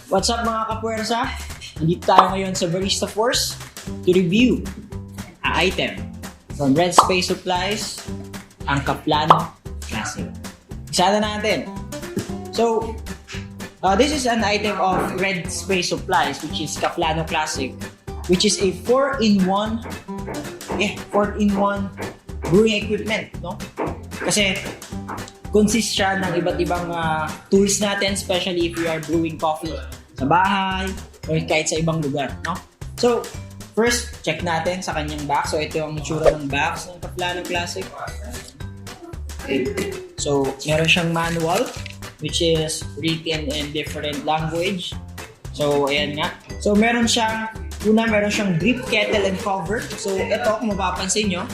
What's up mga kapuwersa? Nandito tayo ngayon sa Barista Force to review ang item from Red Space Supplies, ang Cafflano Klassic. Isa na natin. So, this is an item of Red Space Supplies which is Cafflano Klassic, which is a 4-in-1 brewing equipment, no? Kasi consist siya ng iba't ibang tools natin, especially if we are brewing coffee sa bahay or kahit sa ibang lugar, no? So, first, check natin sa kanyang box. So, ito ang itsura ng box ng Cafflano Klassic. Okay. So, meron siyang manual which is written in different language. So, ayan nga. So, meron siyang drip kettle and cover. So, ito, kung mapapansin nyo,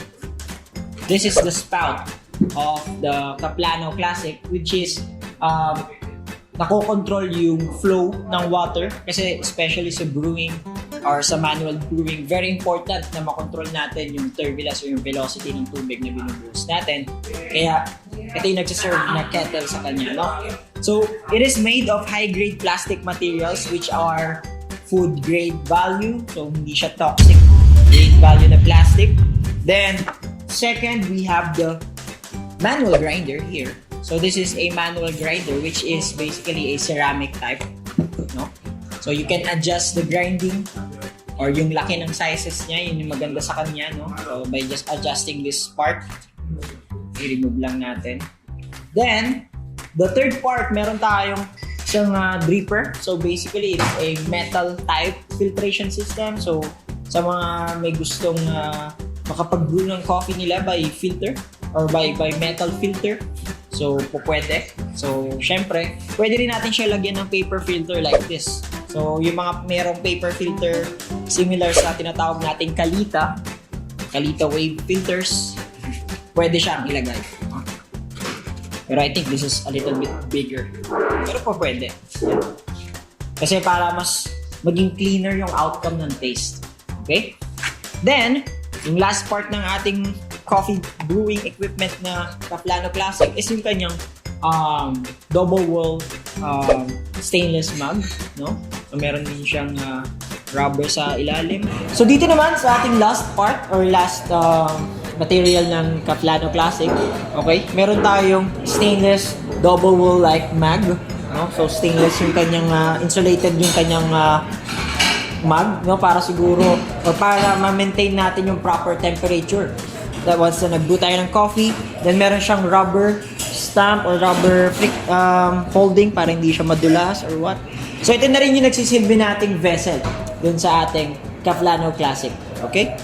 this is the spout of the Cafflano Klassic, which is nako-control yung flow ng water, kasi especially sa brewing or sa manual brewing, very important na makontrol natin yung turbulence o yung velocity ng tubig na binubuhos natin. Kaya ito yung nagsiserve na kettle sa kanya, no? So, it is made of high-grade plastic materials which are food grade value, so hindi siya toxic grade value na plastic. Then, second, we have the manual grinder here. So this is a manual grinder which is basically a ceramic type, no? So you can adjust the grinding or yung laki ng sizes niya, yun yung maganda sa kanya, no? So by just adjusting this part, i-remove lang natin. Then, the third part, meron tayong isang dripper. So basically, it's a metal type filtration system. So sa mga may gustong makapag-brew ng coffee nila by filter or by metal filter, so pwede. So syempre, pwede rin natin siya lagyan ng paper filter like this. So yung mga merong paper filter similar sa tinatawag nating Kalita wave filters, pwede siyang ilagay. Pero I think this is a little bit bigger. Pero pwede. Kasi para mas maging cleaner yung outcome ng taste. Okay? Then, yung last part ng ating coffee brewing equipment na Cafflano Klassic is yung kanyang double wall stainless mug, no? So meron din siyang rubber sa ilalim. So dito naman sa ating last part or last material ng Cafflano Klassic, okay? Meron tayong stainless double wall like mug, no? So stainless yung kanyang insulated yung kanyang mug, no, para siguro or para ma-maintain natin yung proper temperature. That once na nag-brew tayo ng coffee, then meron siyang rubber stamp or rubber holding para hindi siya madulas or what. So ito na rin yung nagsisilbi nating vessel dun sa ating Cafflano Klassic. Okay?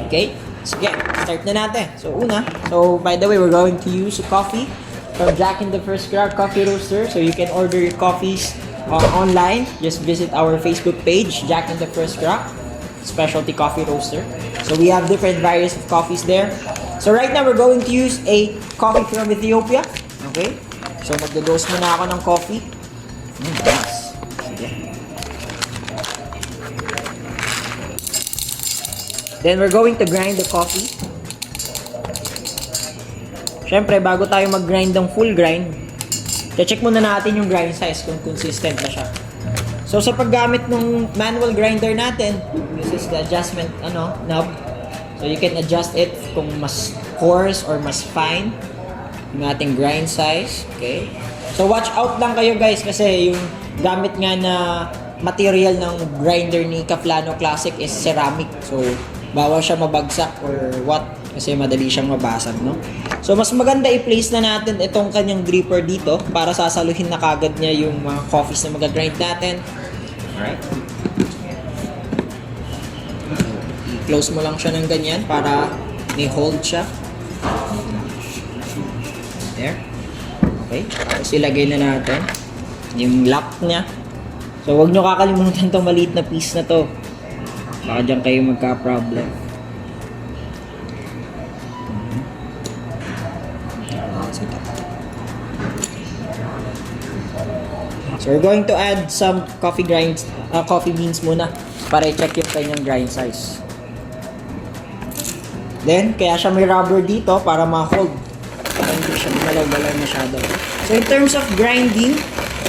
Okay? Sige, start na natin. So by the way, we're going to use coffee from Jack in the First Crack Coffee Roaster. So you can order your coffees online. Just visit our Facebook page, Jack in the First Crack Specialty Coffee Roaster. So we have different varieties of coffees there. So right now we're going to use a coffee from Ethiopia. Okay? So magdodose muna ako ng coffee. Nice. Sige. Then we're going to grind the coffee. Syempre, bago tayo mag-grind ng full grind, check muna natin yung grind size kung consistent na siya. So sa paggamit ng manual grinder natin, this is the adjustment knob. So you can adjust it kung mas coarse or mas fine yung ating grind size. Okay? So watch out lang kayo guys kasi yung gamit nga na material ng grinder ni Cafflano Klassic is ceramic. So bawal siya mabagsak or what kasi madali siyang mabasag, no? So mas maganda i-place na natin itong kanyang dripper dito para sasaluhin na kagad niya yung mga coffees na mag-grind natin. Alright. I-close mo lang siya ng ganyan para may hold siya. There. Okay. Tapos ilagay na natin yung lock niya. So huwag nyo kakalimutan itong maliit na piece na to. Baka dyan kayo magka-problem. So we're going to add some coffee beans muna para i-check yung kanyang grind size. Then, kaya siya may rubber dito para ma-hold. Hindi siya malagalaw masyado. So in terms of grinding,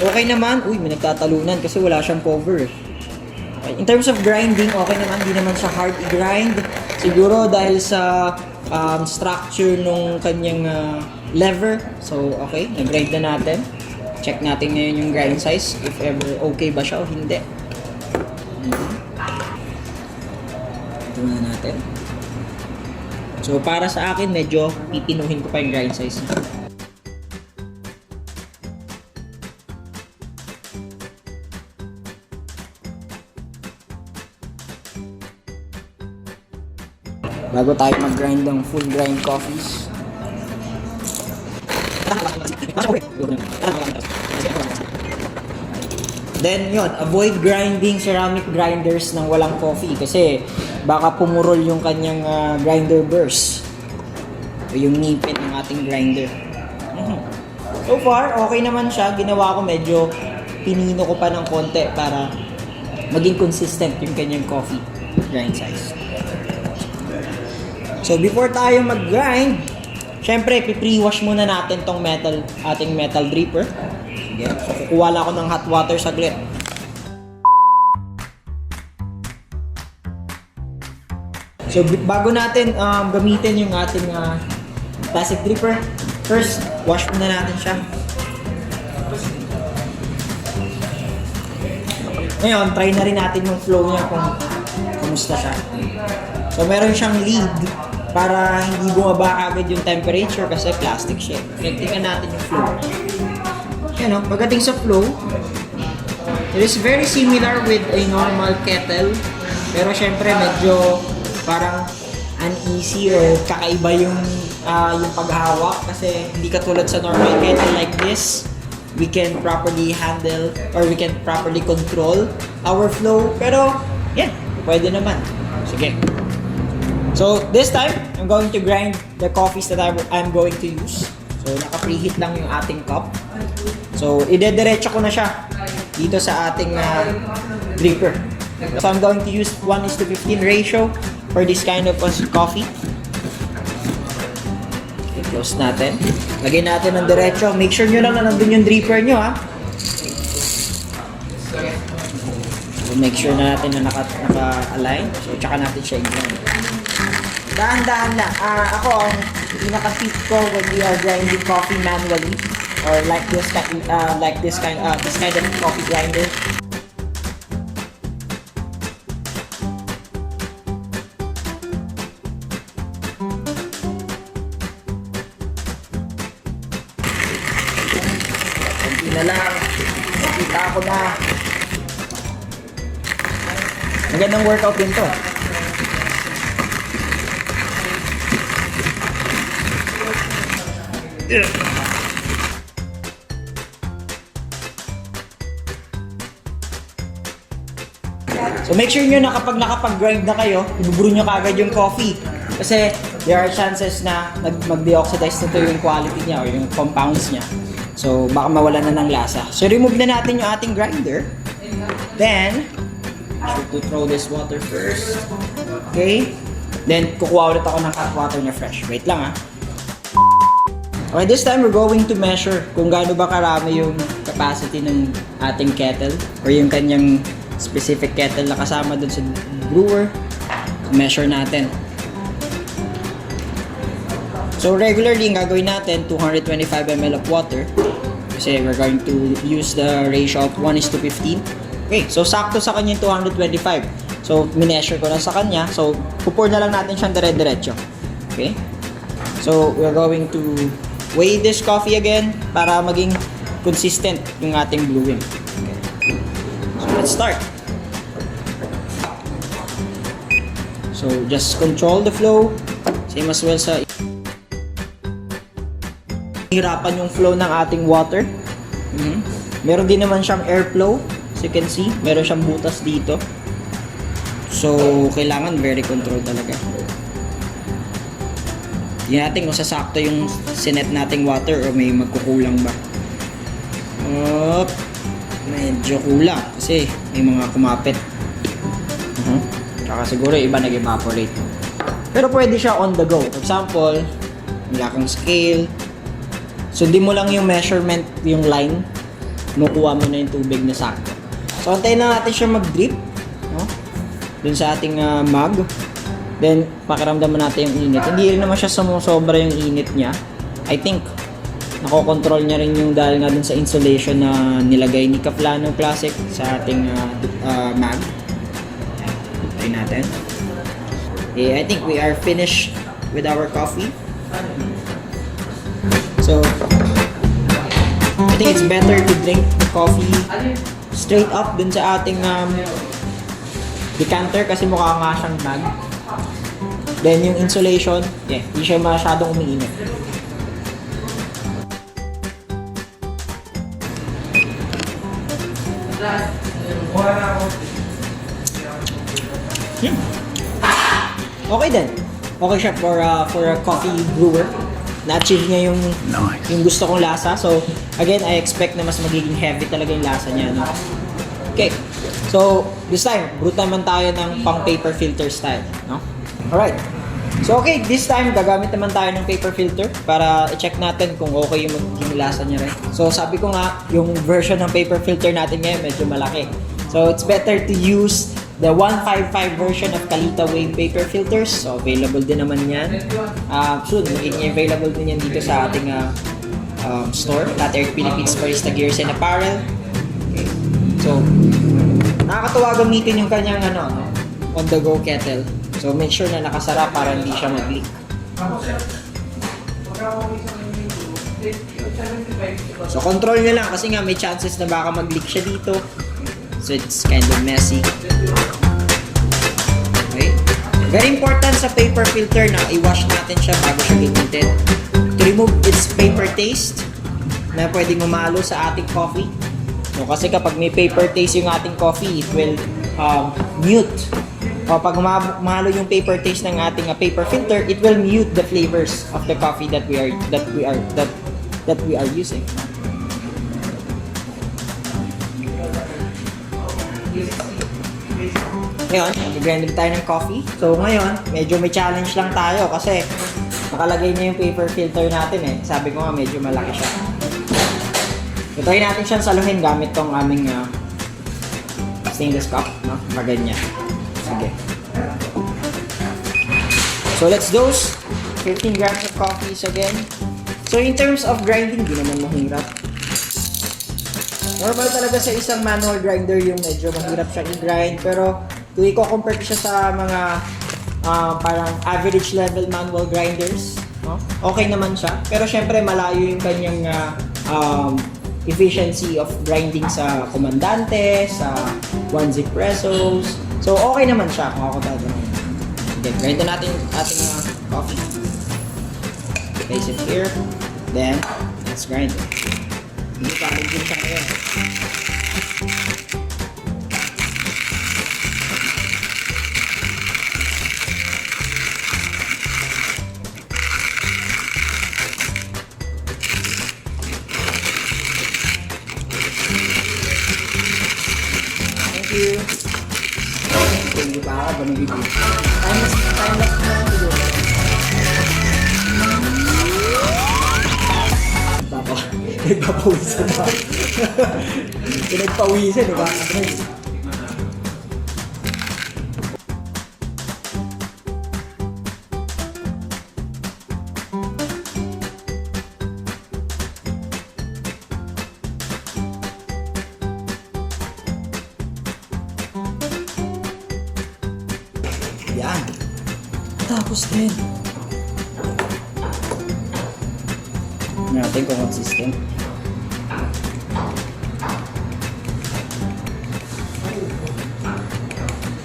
okay naman. Uy, may nagtatalunan kasi wala siyang cover. Okay. In terms of grinding, okay naman. Hindi naman siya hard i-grind. Siguro dahil sa structure nung kanyang lever. So, okay. Nag-grind na natin. Check natin ngayon yung grind size. If ever okay ba siya o hindi. Ito na natin. So, para sa akin, medyo pipinuhin ko pa yung grind size. Bago tayo mag-grind ng full grind coffees. Then, yun, avoid grinding ceramic grinders ng walang coffee kasi baka pumurol yung kanyang grinder burst o yung ngipin ng ating grinder. So far, okay naman siya. Ginawa ko medyo pinino ko pa ng konti para maging consistent yung kanyang coffee grind size. So before tayo mag-grind, syempre pre-wash muna natin tong ating metal dripper. Sige, so kukuha lang ako ng hot water saglit. So bago natin gamitin yung ating plastic dripper, first wash muna natin siya. Ngayon, try na rin natin yung flow niya kung kumusta siya. So meron siyang lead para hindi bumaba agad yung temperature kasi plastic siya. Tingnan natin yung flow. Yan o, pagdating sa flow, it is very similar with a normal kettle. Pero syempre medyo parang uneasy or kakaiba yung paghawak kasi hindi katulad sa normal kettle like this. We can properly handle or we can properly control our flow. Pero, yeah, pwede naman. Sige. So, this time, I'm going to grind the coffees that I'm going to use. So, naka-preheat lang yung ating cup. So, idediretso ko na siya dito sa ating dripper. So, I'm going to use 1:15 ratio for this kind of coffee. Okay, close natin. Lagay natin ng diretso. Make sure nyo lang na nandun yung dripper nyo, ha? So, make sure na natin na naka-align. So, tsaka natin siya i-grind. Dahan-dahan lang. Ako, ang pinaka-fit ko when we are grinding coffee manually or like this kind of coffee grinder. Na lang. Nakita ko na. Magandang workout din to. So make sure nyo na kapag nakapag-grind na kayo, ibubrew nyo kaagad yung coffee. Kasi there are chances na mag-deoxidize na to yung quality niya or yung compounds niya. So, baka mawala na ng lasa. So, remove na natin yung ating grinder. Then, to throw this water first. Okay? Then, kukuha ulit ako ng hot water na fresh. Wait lang, ha. Okay, this time we're going to measure kung gaano ba karami yung capacity ng ating kettle or yung kanyang specific kettle na kasama dun sa brewer. Measure natin. So, regularly, ang gagawin natin, 225 ml of water. Kasi we're going to use the ratio of 1:15. Okay, so sakto sa kanya yung 225. So, mineasure ko na sa kanya. So, pupur na lang natin siyang dire-diretso. Okay? So, we're going to weigh this coffee again para maging consistent yung ating brewing. Okay. So, let's start. So, just control the flow. Same as well sa hirapan yung flow ng ating water. Meron din naman siyang airflow. As you can see, meron siyang butas dito. So, kailangan very controlled talaga. Tingnan natin kung sasakto yung sinet nating water o may magkukulang ba. Medyo kulang kasi may mga kumapit. Tsaka siguro iba nag-evaporate. Pero pwede siya on the go. For example, wala kang scale. Sundin mo lang yung measurement, yung line Makuha mo na yung tubig na sakto. So, antayin na natin siya mag-drip. No? Dun sa ating mug. Then, pakiramdaman natin yung init. Hindi rin naman siya sumusobra yung init niya. I think, nakokontrol niya rin yung dahil nga dun sa insulation na nilagay ni Cafflano Klassic sa ating mug. Try natin. Okay, I think we are finished with our coffee. So, I think it's better to drink the coffee straight up dun sa ating decanter kasi mukha nga siyang mug. Then yung insulation, hindi siya masyadong umiinit. Okay din. Okay siya for a coffee brewer. Na-achieve niya yung gusto kong lasa. So, again, I expect na mas magiging heavy talaga yung lasa niya. No? Okay. So, this time, brewed naman tayo ng pang paper filter style. No? Alright. So, okay. This time, gagamit naman tayo ng paper filter para i-check natin kung okay yung magiging lasa niya rin. So, sabi ko nga, yung version ng paper filter natin ngayon medyo malaki. So, it's better to use the 155 version of Kalita Wave paper filters. So, available din naman yan. Soon, magiging available din yan dito sa ating store, Latte Art Philippines, Barista Gears and Apparel. Okay. So, nakakatuwa gamitin yung kanyang on-the-go kettle. So, make sure na nakasara para hindi siya mag-leak. So, control nyo lang kasi nga may chances na baka mag-leak siya dito. So, it's kind of messy. Okay. Very important sa paper filter na i-wash natin siya bago siya gamitin. To remove its paper taste na pwedeng umalo sa ating coffee. So, kasi kapag may paper taste yung ating coffee, it will mute. O pag umalo yung paper taste ng ating paper filter, it will mute the flavors of the coffee that we are using. Ngayon, mag-grind tayo ng coffee. So ngayon, medyo may challenge lang tayo kasi nakalagay na yung paper filter natin Sabi ko nga, medyo malaki siya. So try natin siyang saluhin gamit tong aming stainless cup, no? Maganyan. Sige. So let's dose 15 grams of coffee again. So in terms of grinding, di naman mahirap. Normal talaga sa isang manual grinder yung medyo mahirap siyang i-grind, pero kung i-compare ko siya sa mga parang average level manual grinders, no? Okay naman siya. Pero syempre malayo yung kanyang efficiency of grinding sa komandante, sa 1-zip pressos. So okay naman siya kung ako tatanungin. Okay, grind na natin ating coffee. Place it here. Then, let's grind it. Hindi challenging siya ngayon. Thank you. Hindi pa ako ba nagiging? Time lapse na lang siguro. Nagpapawisan ba? Pinagpawisan, diba? Yan. Tapos din. Natin kung consistent.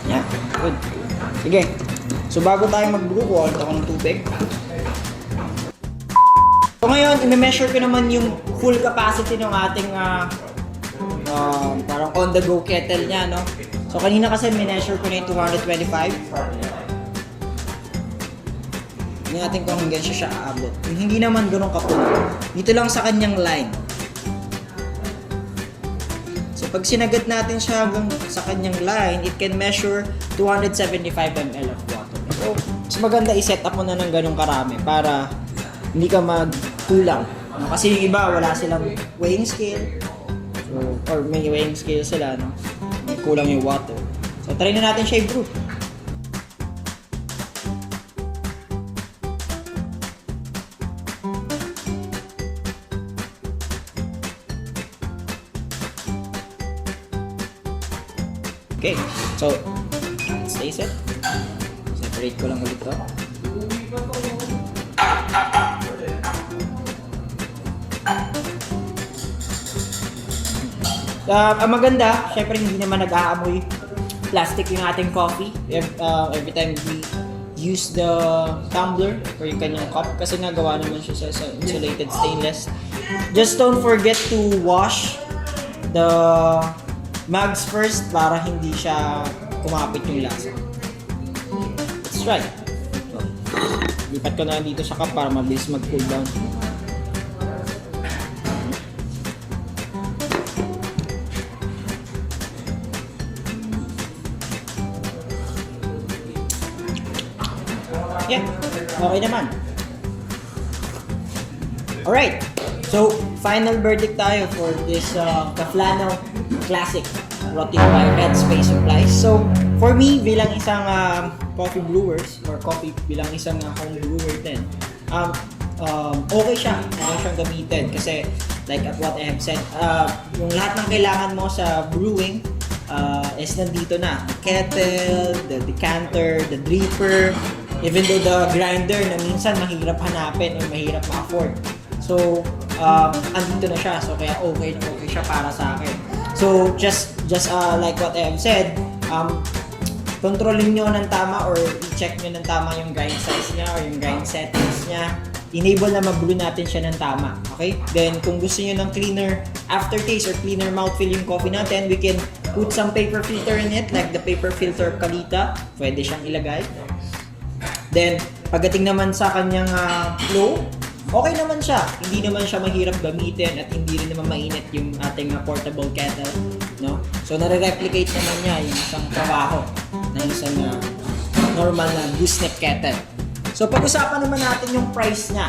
Yan. Good. Sige. So bago tayo mag-brew, kuha ako ng tubig. So ngayon, i-measure ko naman yung full capacity ng ating parang on-the-go kettle niya, no? So kanina kasi measure ko na yung 225. Hindi natin kung hanggang siya aabot. Hindi naman ganun kapulo. Dito lang sa kanyang line. So pag sinagat natin siya hanggang sa kanyang line, it can measure 275 ml of water. So mas maganda i-set up mo na ng ganun karami para hindi ka magkulang. Kasi yung iba wala silang weighing scale. So or may weighing scale sila, no? May kulang yung water. So, try na natin siya i-brew. Okay, so let's taste it. Separate ko lang ulit to. Ang maganda, syempre hindi naman nag-aamoy plastic yung ating coffee every time we use the tumbler or yung kanyang cup kasi nagawa naman siya sa insulated stainless. Just don't forget to wash the mugs first para hindi siya kumapit yung lasa. Let's try. Lipat ko na dito sa cup para mabilis mag-cool down. Yeah, okay naman. Alright, so final verdict tayo for this Cafflano Klassic brought to you by Red Space Supplies. So, for me, bilang isang coffee brewers or coffee bilang isang home brewer din, okay siya. Okay siyang gamitin kasi like at what I have said, yung lahat ng kailangan mo sa brewing is nandito na. The kettle, the decanter, the dripper, even though the grinder na minsan mahirap hanapin or mahirap ma-afford. So, andito na siya. So, kaya okay siya para sa akin. So, just like what I have said, kontrolin nyo ng tama or i-check nyo ng tama yung grind size niya or yung grind settings niya. Enable na mag-brew natin siya ng tama. Okay? Then, kung gusto nyo ng cleaner aftertaste or cleaner mouthfeel yung coffee natin, we can put some paper filter in it, like the paper filter Kalita. Pwede siyang ilagay. Then, pagdating naman sa kanyang flow, okay naman siya. Hindi naman siya mahirap gamitin at hindi rin naman mainit yung ating portable kettle, no? So, nare-replicate naman niya yung isang trabaho na isang normal na gooseneck kettle. So, pag-usapan naman natin yung price niya.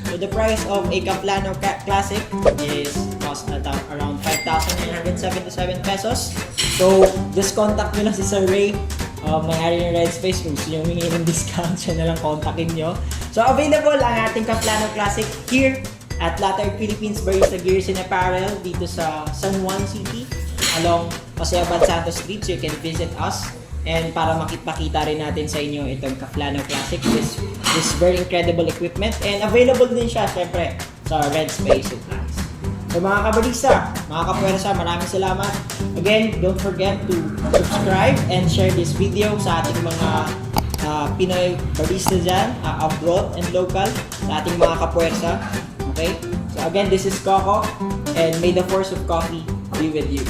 So, the price of a Cafflano Classic is cost at around 5,977 pesos. So, just contact nyo lang si Sir Ray. May-ari ng Red Space, kung gusto nyo humingi ng discount, siya na lang kontakin nyo. So, available ang ating Cafflano Classic here at Latte Art Philippines, Barista Gears and Apparel dito sa San Juan City along Paseaban Santos Street. So, you can visit us and para makita rin natin sa inyo itong Cafflano Classic, this very incredible equipment, and available din siya syempre sa Red Space Supplies. So mga kabarista, mga kapwersa, maraming salamat. Again, don't forget to subscribe and share this video sa ating mga Pinoy barista dyan, abroad and local, sa ating mga kapwersa. Okay? So again, this is Koko, and may the force of coffee be with you.